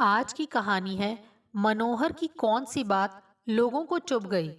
आज की कहानी है मनोहर की कौन सी बात लोगों को चुभ गई।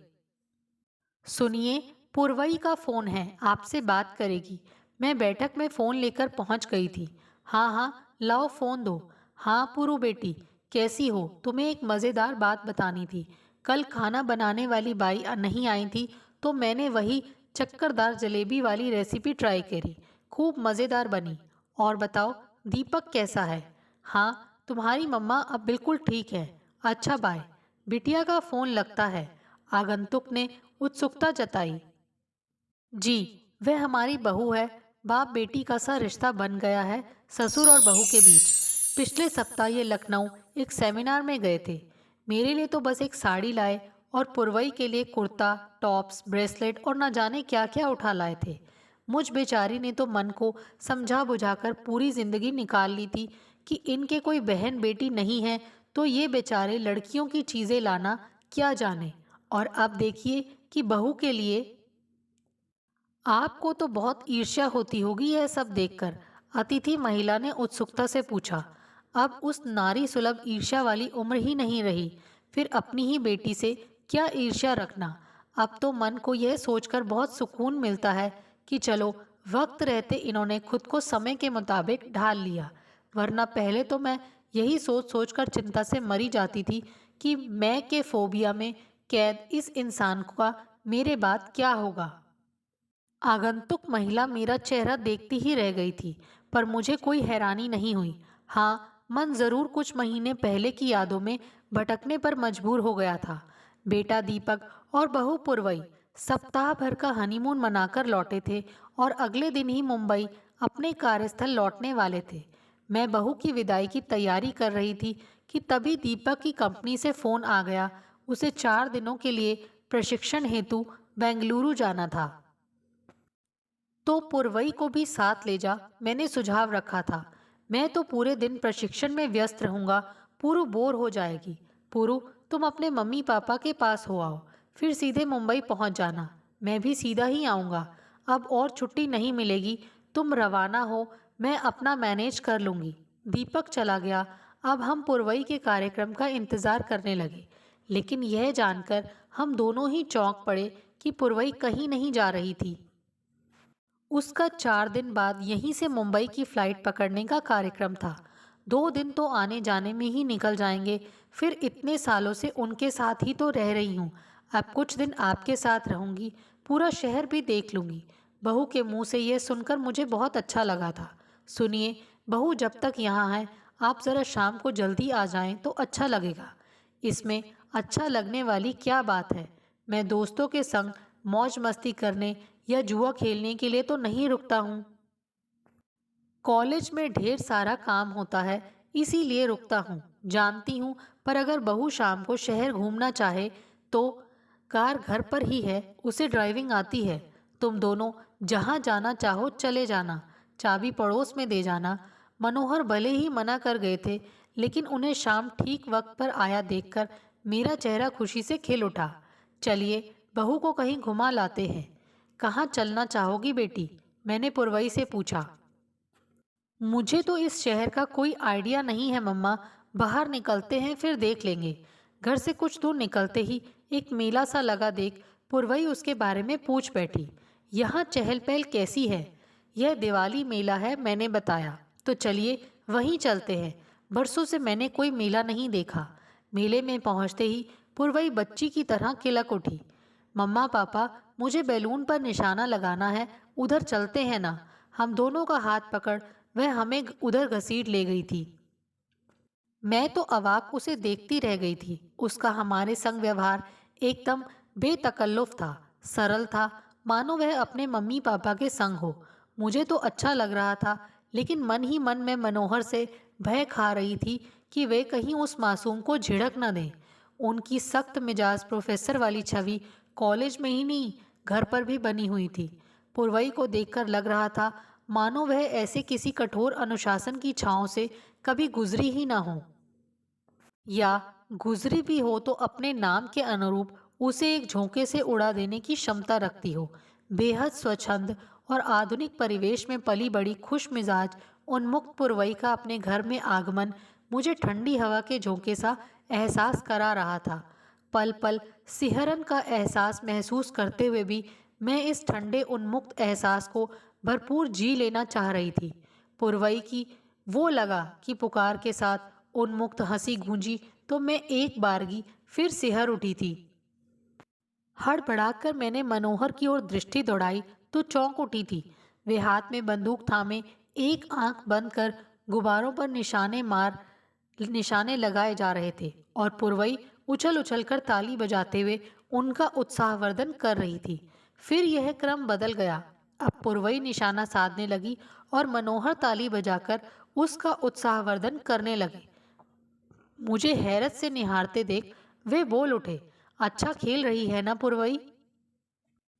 सुनिए, पुरवई का फोन है, आपसे बात करेगी। मैं बैठक में फोन लेकर पहुंच गई थी। हाँ हाँ, लाओ फोन दो। हाँ पुरु बेटी, कैसी हो? तुम्हें एक मज़ेदार बात बतानी थी। कल खाना बनाने वाली बाई नहीं आई थी, तो मैंने वही चक्करदार जलेबी वाली रेसिपी ट्राई करी। खूब मज़ेदार बनी। और बताओ, दीपक कैसा है? हाँ, तुम्हारी मम्मा अब बिल्कुल ठीक है। अच्छा बाय। बिटिया का फोन लगता है। आगंतुक ने उत्सुकता जताई। जी, वह हमारी बहू है। बाप बेटी का सा रिश्ता बन गया है ससुर और बहू के बीच। पिछले सप्ताह ये लखनऊ एक सेमिनार में गए थे। मेरे लिए तो बस एक साड़ी लाए और पुरवई के लिए कुर्ता, टॉप्स, ब्रेसलेट और न जाने क्या क्या उठा लाए थे। मुझ बेचारी ने तो मन को समझा बुझाकर पूरी जिंदगी निकाल ली थी कि इनके कोई बहन बेटी नहीं है, तो ये बेचारे लड़कियों की चीज़ें लाना क्या जाने। और अब देखिए कि बहू के लिए। आपको तो बहुत ईर्ष्या होती होगी यह सब देखकर, अतिथि महिला ने उत्सुकता से पूछा। अब उस नारी सुलभ ईर्ष्या वाली उम्र ही नहीं रही, फिर अपनी ही बेटी से क्या ईर्ष्या रखना। अब तो मन को यह सोचकर बहुत सुकून मिलता है कि चलो, वक्त रहते इन्होंने खुद को समय के मुताबिक ढाल लिया। वरना पहले तो मैं यही सोच सोचकर चिंता से मरी जाती थी कि मैं के फोबिया में कैद इस इंसान का मेरे बाद क्या होगा। आगंतुक महिला मेरा चेहरा देखती ही रह गई थी, पर मुझे कोई हैरानी नहीं हुई। हाँ, मन जरूर कुछ महीने पहले की यादों में भटकने पर मजबूर हो गया था। बेटा दीपक और बहू पुरवई सप्ताह भर का हनीमून मनाकर लौटे थे और अगले दिन ही मुंबई अपने कार्यस्थल लौटने वाले थे। मैं बहू की विदाई की तैयारी कर रही थी कि तभी दीपक की कंपनी से फोन आ गया। उसे 4 दिनों के लिए प्रशिक्षण हेतु बेंगलुरु जाना था। तो पुरवई को भी साथ ले जा, मैंने सुझाव रखा था। मैं तो पूरे दिन प्रशिक्षण में व्यस्त रहूंगा, पूरू बोर हो जाएगी। पूरू, तुम अपने मम्मी पापा के पास हो आओ, फिर सीधे मुंबई पहुंच जाना। मैं भी सीधा ही आऊंगा। अब और छुट्टी नहीं मिलेगी। तुम रवाना हो, मैं अपना मैनेज कर लूंगी। दीपक चला गया। अब हम पुरवई के कार्यक्रम का इंतजार करने लगे, लेकिन यह जानकर हम दोनों ही चौंक पड़े कि पुरवई कहीं नहीं जा रही थी। उसका 4 दिन बाद यहीं से मुंबई की फ्लाइट पकड़ने का कार्यक्रम था। 2 दिन तो आने जाने में ही निकल जाएंगे। फिर इतने सालों से उनके साथ ही तो रह रही हूँ, अब कुछ दिन आपके साथ रहूंगी, पूरा शहर भी देख लूंगी। बहू के मुंह से यह सुनकर मुझे बहुत अच्छा लगा था। सुनिए बहू, जब तक यहाँ हैं, आप ज़रा शाम को जल्दी आ जाएं तो अच्छा लगेगा। इसमें अच्छा लगने वाली क्या बात है? मैं दोस्तों के संग मौज मस्ती करने या जुआ खेलने के लिए तो नहीं रुकता हूँ। कॉलेज में ढेर सारा काम होता है, इसीलिए रुकता हूँ, जानती हूँ। पर अगर बहू शाम को शहर घूमना चाहे तो कार घर पर ही है, उसे ड्राइविंग आती है। तुम दोनों जहाँ जाना चाहो चले जाना, चाबी पड़ोस में दे जाना। मनोहर भले ही मना कर गए थे, लेकिन उन्हें शाम ठीक वक्त पर आया देखकर मेरा चेहरा खुशी से खिल उठा। चलिए, बहू को कहीं घुमा लाते हैं। कहाँ चलना चाहोगी बेटी? मैंने पुरवई से पूछा। मुझे तो इस शहर का कोई आइडिया नहीं है मम्मा, बाहर निकलते हैं फिर देख लेंगे। घर से कुछ दूर निकलते ही एक मेला सा लगा देख पुरवई उसके बारे में पूछ बैठी। यहाँ चहल पहल कैसी है? यह दिवाली मेला है, मैंने बताया। तो चलिए वहीं चलते हैं, बरसों से मैंने कोई मेला नहीं देखा। मेले में पहुँचते ही पुरवई बच्ची की तरह किलक उठी। मम्मा पापा, मुझे बैलून पर निशाना लगाना है, उधर चलते हैं ना। हम दोनों का हाथ पकड़ वह हमें उधर घसीट ले गई थी। मैं तो अवाक उसे देखती रह गई थी। उसका हमारे संग व्यवहार एकदम बेतकल्लुफ था, सरल था, मानो वह अपने मम्मी पापा के संग हो। मुझे तो अच्छा लग रहा था, लेकिन मन ही मन में मनोहर से भय खा रही थी कि वे कहीं उस मासूम को झिड़क न दें। उनकी सख्त मिजाज प्रोफेसर वाली छवि कॉलेज में ही नहीं, घर पर भी बनी हुई थी। पुरवई को देखकर लग रहा था मानो वह ऐसे किसी कठोर अनुशासन की छांव से कभी गुजरी ही ना हो, या गुजरी भी हो तो अपने नाम के अनुरूप उसे एक झोंके से उड़ा देने की क्षमता रखती हो। बेहद स्वच्छंद और आधुनिक परिवेश में पली बड़ी खुश मिजाज उन्मुक्त पुरवई का अपने घर में आगमन मुझे ठंडी हवा के झोंके सा एहसास करा रहा था। पल पल सिहरन का एहसास महसूस करते हुए भी मैं इस ठंडे उन्मुक्त एहसास को भरपूर जी लेना चाह रही थी। पुरवई की वो लगा कि पुकार के साथ उन्मुक्त हंसी गूंजी तो मैं एक बारगी फिर सिहर उठी थी। हड़बड़ाकर मैंने मनोहर की ओर दृष्टि दौड़ाई तो चौंक उठी थी। वे हाथ में बंदूक थामे एक आंख बंद कर गुब्बारों पर निशाने लगाए जा रहे थे और पुरवई उछल उछल कर ताली बजाते हुए उनका उत्साहवर्धन कर रही थी। फिर यह क्रम बदल गया। अब पुरवई निशाना साधने लगी और मनोहर ताली बजाकर उसका उत्साहवर्धन करने लगे। मुझे हैरत से निहारते देख वे बोल उठे, अच्छा खेल रही है ना पुरवई।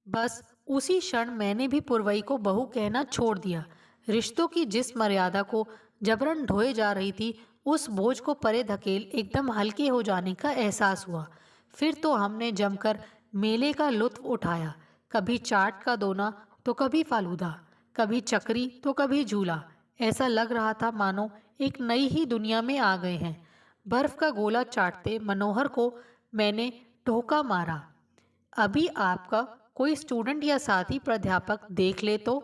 बस उसी क्षण मैंने भी पुरवई को बहू कहना छोड़ दिया। रिश्तों की जिस मर्यादा को जबरन ढोए जा रही थी, उस बोझ को परे धकेल एकदम हल्के हो जाने का एहसास हुआ। फिर तो हमने जमकर मेले का लुत्फ उठाया। कभी चाट का दोना तो कभी फालूदा, कभी चक्री तो कभी झूला। ऐसा लग रहा था मानो एक नई ही दुनिया में आ गए हैं। बर्फ का गोला चाटते मनोहर को मैंने टोका मारा, अभी आपका कोई स्टूडेंट या साथी प्राध्यापक देख ले तो।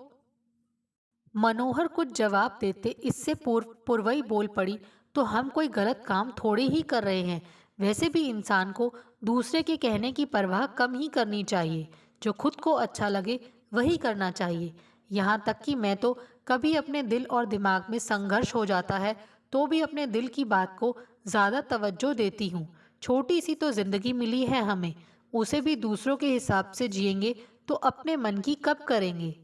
मनोहर कुछ जवाब देते इससे पूर्व पुरवई बोल पड़ी, तो हम कोई गलत काम थोड़े ही कर रहे हैं। वैसे भी इंसान को दूसरे के कहने की परवाह कम ही करनी चाहिए। जो खुद को अच्छा लगे वही करना चाहिए। यहाँ तक कि मैं तो कभी अपने दिल और दिमाग में संघर्ष हो जाता है तो भी अपने दिल की बात को ज़्यादा तवज्जो देती हूँ। छोटी सी तो जिंदगी मिली है हमें, उसे भी दूसरों के हिसाब से जिएंगे तो अपने मन की कब करेंगे।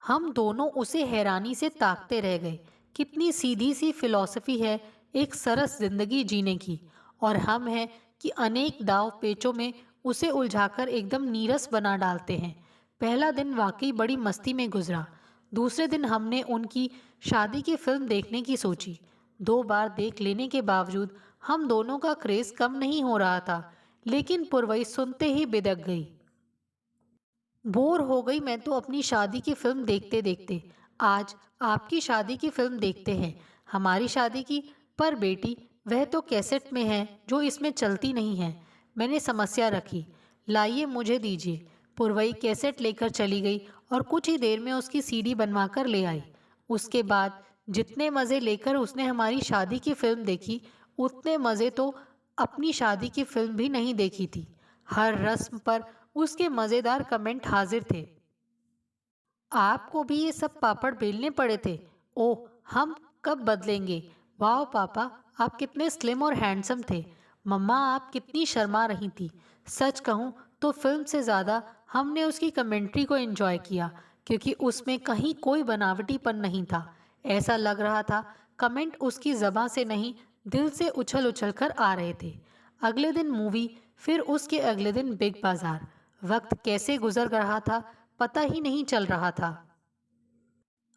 हम दोनों उसे हैरानी से ताकते रह गए। कितनी सीधी सी फिलॉसफी है एक सरस जिंदगी जीने की, और हम हैं कि अनेक दाव पेचों में उसे उलझाकर एकदम नीरस बना डालते हैं। पहला दिन वाकई बड़ी मस्ती में गुजरा। दूसरे दिन हमने उनकी शादी की फिल्म देखने की सोची। 2 बार देख लेने के बावजूद हम दोनों का क्रेज कम नहीं हो रहा था, लेकिन पुरवई सुनते ही बिदक गई। बोर हो गई मैं तो अपनी शादी की फिल्म देखते देखते। आज आपकी शादी की फिल्म देखते हैं। हमारी शादी की, पर बेटी वह तो कैसेट में है जो इसमें चलती नहीं है। मैंने समस्या रखी, लाइए मुझे दीजिए। पुरवई कैसेट लेकर चली गई और कुछ ही देर में उसकी सीडी बनवा कर ले आई। उसके बाद जितने मज़े लेकर उसने हमारी शादी की फिल्म देखी, उतने मज़े तो अपनी शादी की फिल्म भी नहीं देखी थी। हर रस्म पर उसके मज़ेदार कमेंट हाजिर थे। आपको भी ये सब पापड़ बेलने पड़े थे? ओह, हम कब बदलेंगे? वाह पापा, आप कितने स्लिम और हैंडसम थे। मम्मा, आप कितनी शर्मा रही थी। सच कहूँ तो फिल्म से ज़्यादा हमने उसकी कमेंट्री को एंजॉय किया, क्योंकि उसमें कहीं कोई बनावटीपन नहीं था। ऐसा लग रहा था कमेंट उसकी ज़बां से नहीं, दिल से उछल उछल कर आ रहे थे। अगले दिन मूवी, फिर उसके अगले दिन बिग बाज़ार। वक्त कैसे गुजर रहा था पता ही नहीं चल रहा था।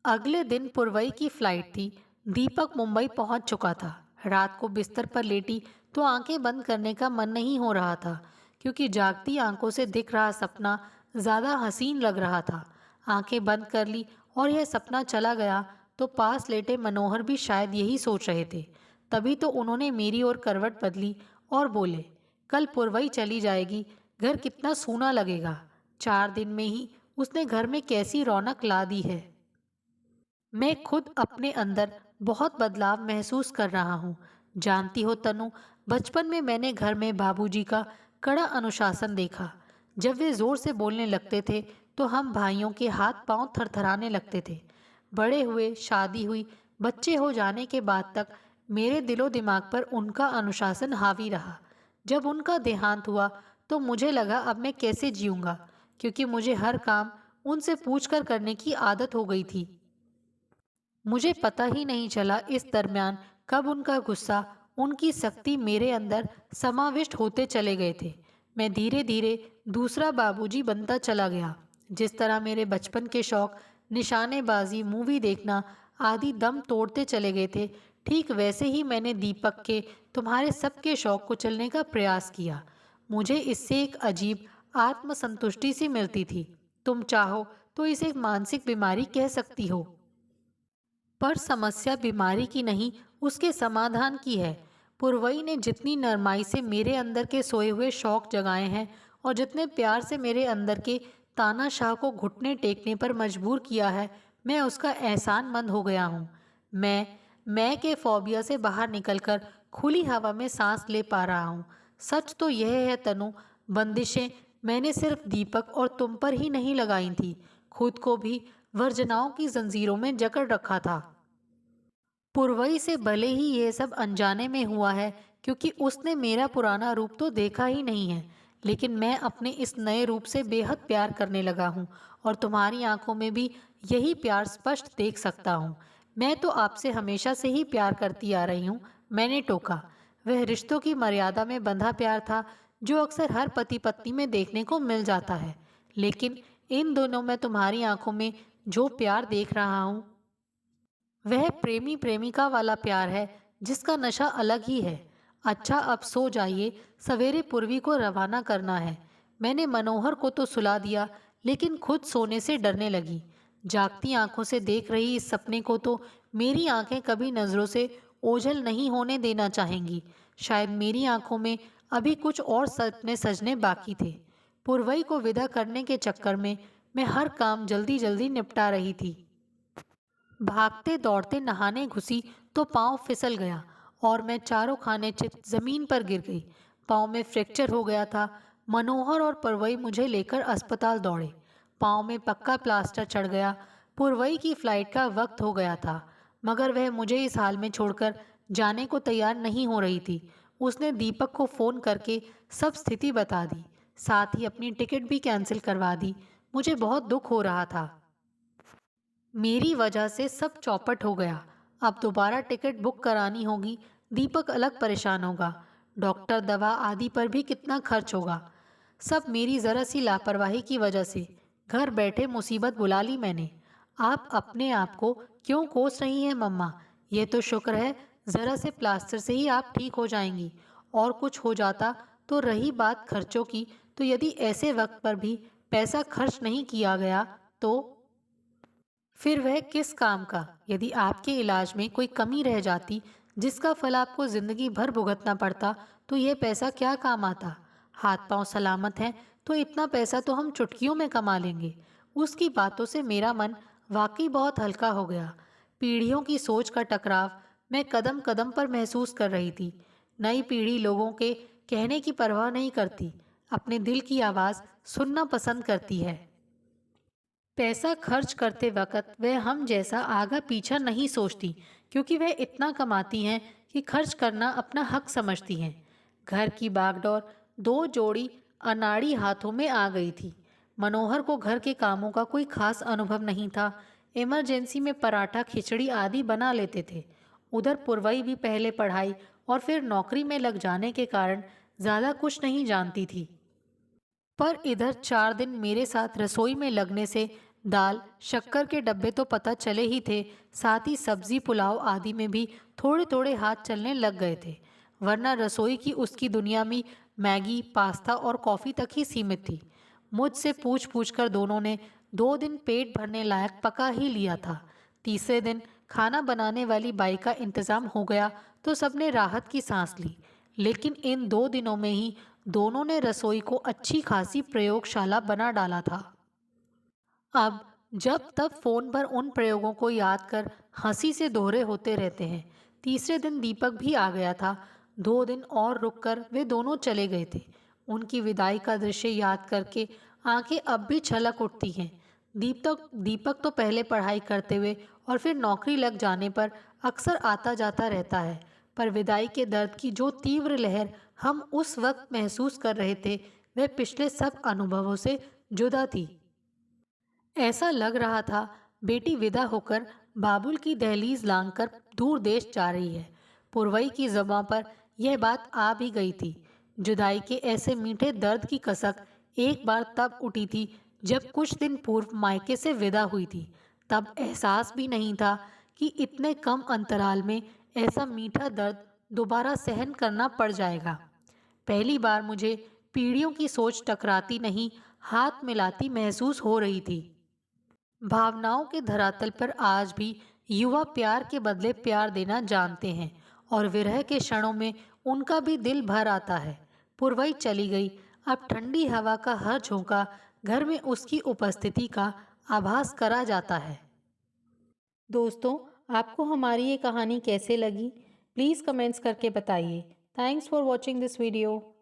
अगले दिन पुरवई की फ्लाइट थी। दीपक मुंबई पहुंच चुका था। रात को बिस्तर पर लेटी तो आंखें बंद करने का मन नहीं हो रहा था, क्योंकि जागती आंखों से दिख रहा सपना ज़्यादा हसीन लग रहा था। आंखें बंद कर ली और यह सपना चला गया तो पास लेटे मनोहर भी शायद यही सोच रहे थे। तभी तो उन्होंने मेरी ओर करवट बदली और बोले, कल पुरवई चली जाएगी, घर कितना सूना लगेगा। 4 दिन में ही उसने घर में कैसी रौनक ला दी है। मैं खुद अपने अंदर बहुत बदलाव महसूस कर रहा हूँ। जानती हो तनु, बचपन में मैंने घर में बाबूजी का कड़ा अनुशासन देखा। जब वे जोर से बोलने लगते थे तो हम भाइयों के हाथ पांव थरथराने लगते थे। बड़े हुए, शादी हुई, बच्चे हो जाने के बाद तक मेरे दिलो दिमाग पर उनका अनुशासन हावी रहा। जब उनका देहांत हुआ तो मुझे लगा अब मैं कैसे जीऊँगा, क्योंकि मुझे हर काम उनसे पूछकर करने की आदत हो गई थी। मुझे पता ही नहीं चला इस दरमियान कब उनका गुस्सा, उनकी सख्ती मेरे अंदर समाविष्ट होते चले गए थे। मैं धीरे धीरे दूसरा बाबूजी बनता चला गया। जिस तरह मेरे बचपन के शौक, निशानेबाजी, मूवी देखना आदि दम तोड़ते चले गए थे, ठीक वैसे ही मैंने दीपक के, तुम्हारे सबके शौक को चलने का प्रयास किया। मुझे इससे एक अजीब आत्मसंतुष्टि सी मिलती थी। तुम चाहो तो इसे एक मानसिक बीमारी कह सकती हो। पर समस्या बीमारी की नहीं, उसके समाधान की है। पुरवई ने जितनी नरमाई से मेरे अंदर के सोए हुए शौक जगाए हैं और जितने प्यार से मेरे अंदर के तानाशाह को घुटने टेकने पर मजबूर किया है, मैं उसका एहसानमंद हो गया हूँ। मैं के फोबिया से बाहर निकलकर खुली हवा में सांस ले पा रहा हूँ। सच तो यह है तनु, बंदिशें मैंने सिर्फ दीपक और तुम पर ही नहीं लगाई थी, खुद को भी वर्जनाओं की जंजीरों में जकड़ रखा था। पुरवई से भले ही ये सब अनजाने में हुआ है, क्योंकि उसने मेरा पुराना रूप तो देखा ही नहीं है, लेकिन मैं अपने इस नए रूप से बेहद प्यार करने लगा हूँ और तुम्हारी आंखों में भी यही प्यार स्पष्ट देख सकता हूँ। मैं तो आपसे हमेशा से ही प्यार करती आ रही हूँ, मैंने टोका। वह रिश्तों की मर्यादा में बंधा प्यार था जो अक्सर हर पति पत्नी में देखने को मिल जाता है, लेकिन इन दोनों में तुम्हारी आंखों में जो प्यार देख रहा हूँ वह प्रेमी प्रेमिका वाला प्यार है, जिसका नशा अलग ही है। अच्छा, अब सो जाइए, सवेरे पूर्वी को रवाना करना है। मैंने मनोहर को तो सुला दिया, लेकिन खुद सोने से डरने लगी। जागती आंखों से देख रही इस सपने को तो मेरी आंखें कभी नज़रों से ओझल नहीं होने देना चाहेंगी। शायद मेरी आंखों में अभी कुछ और सपने सजने बाकी थे। पुरवई को विदा करने के चक्कर में मैं हर काम जल्दी जल्दी निपटा रही थी। भागते दौड़ते नहाने घुसी तो पाँव फिसल गया और मैं चारों खाने चित जमीन पर गिर गई। पाँव में फ्रैक्चर हो गया था। मनोहर और पुरवई मुझे लेकर अस्पताल दौड़े। पाँव में पक्का प्लास्टर चढ़ गया। पुरवई की फ्लाइट का वक्त हो गया था, मगर वह मुझे इस हाल में छोड़कर जाने को तैयार नहीं हो रही थी। उसने दीपक को फ़ोन करके सब स्थिति बता दी, साथ ही अपनी टिकट भी कैंसिल करवा दी। मुझे बहुत दुख हो रहा था। मेरी वजह से सब चौपट हो गया। अब दोबारा टिकट बुक करानी होगी। दीपक अलग परेशान होगा। डॉक्टर, दवा आदि पर भी कितना खर्च होगा। सब मेरी ज़रा सी लापरवाही की वजह से। घर बैठे मुसीबत बुला ली मैंने। आप अपने आप को क्यों कोस रही हैं मम्मा? ये तो शुक्र है, ज़रा से प्लास्टर से ही आप ठीक हो जाएंगी। और कुछ हो जाता तो रही बात खर्चों की, तो यदि ऐसे वक्त पर भी पैसा खर्च नहीं किया गया तो फिर वह किस काम का? यदि आपके इलाज में कोई कमी रह जाती जिसका फल आपको जिंदगी भर भुगतना पड़ता, तो यह पैसा क्या काम आता? हाथ पांव सलामत हैं तो इतना पैसा तो हम चुटकियों में कमा लेंगे। उसकी बातों से मेरा मन वाकई बहुत हल्का हो गया। पीढ़ियों की सोच का टकराव मैं कदम कदम पर महसूस कर रही थी। नई पीढ़ी लोगों के कहने की परवाह नहीं करती, अपने दिल की आवाज़ सुनना पसंद करती है। पैसा खर्च करते वक्त वह हम जैसा आगा पीछा नहीं सोचती, क्योंकि वह इतना कमाती हैं कि खर्च करना अपना हक समझती हैं। घर की बागडोर दो जोड़ी अनाड़ी हाथों में आ गई थी। मनोहर को घर के कामों का कोई खास अनुभव नहीं था। इमरजेंसी में पराठा खिचड़ी आदि बना लेते थे। उधर पुरवई भी पहले पढ़ाई और फिर नौकरी में लग जाने के कारण ज़्यादा कुछ नहीं जानती थी। पर इधर 4 दिन मेरे साथ रसोई में लगने से दाल शक्कर के डब्बे तो पता चले ही थे, साथ ही सब्जी पुलाव आदि में भी थोड़े थोड़े हाथ चलने लग गए थे। वरना रसोई की उसकी दुनिया में मैगी पास्ता और कॉफ़ी तक ही सीमित थी। मुझसे पूछ पूछ कर दोनों ने 2 दिन पेट भरने लायक पका ही लिया था। तीसरे दिन खाना बनाने वाली बाई का इंतज़ाम हो गया तो सबने राहत की सांस ली। लेकिन इन 2 दिनों में ही दोनों ने रसोई को अच्छी खासी प्रयोगशाला बना डाला था। अब जब तब फोन पर उन प्रयोगों को याद कर हंसी से दोहरे होते रहते हैं। तीसरे दिन दीपक भी आ गया था। 2 दिन और रुककर वे दोनों चले गए थे। उनकी विदाई का दृश्य याद करके आंखें अब भी छलक उठती हैं। दीपक दीपक तो पहले पढ़ाई करते हुए और फिर नौकरी लग जाने पर अक्सर आता जाता रहता है, पर विदाई के दर्द की जो तीव्र लहर हम उस वक्त महसूस कर रहे थे, वह पिछले सब अनुभवों से जुदा थी। ऐसा लग रहा था बेटी विदा होकर बाबुल की दहलीज लांघकर दूर देश जा रही है। पुरवई की ज़बां पर यह बात आ भी गई थी। जुदाई के ऐसे मीठे दर्द की कसक एक बार तब उठी थी जब कुछ दिन पूर्व मायके से विदा हुई थी। तब एहसास भी नहीं था कि इतने कम अंतराल में ऐसा मीठा दर्द दोबारा सहन करना पड़ जाएगा। पहली बार मुझे पीढ़ियों की सोच टकराती नहीं, हाथ मिलाती महसूस हो रही थी। भावनाओं के धरातल पर आज भी युवा प्यार के बदले प्यार देना जानते हैं और विरह के क्षणों में उनका भी दिल भर आता है। पुरवई चली गई। अब ठंडी हवा का हर झोंका घर में उसकी उपस्थिति का आभास करा जाता है। दोस्तों, आपको हमारी ये कहानी कैसे लगी? प्लीज़ कमेंट्स करके बताइए। Thanks for watching this video.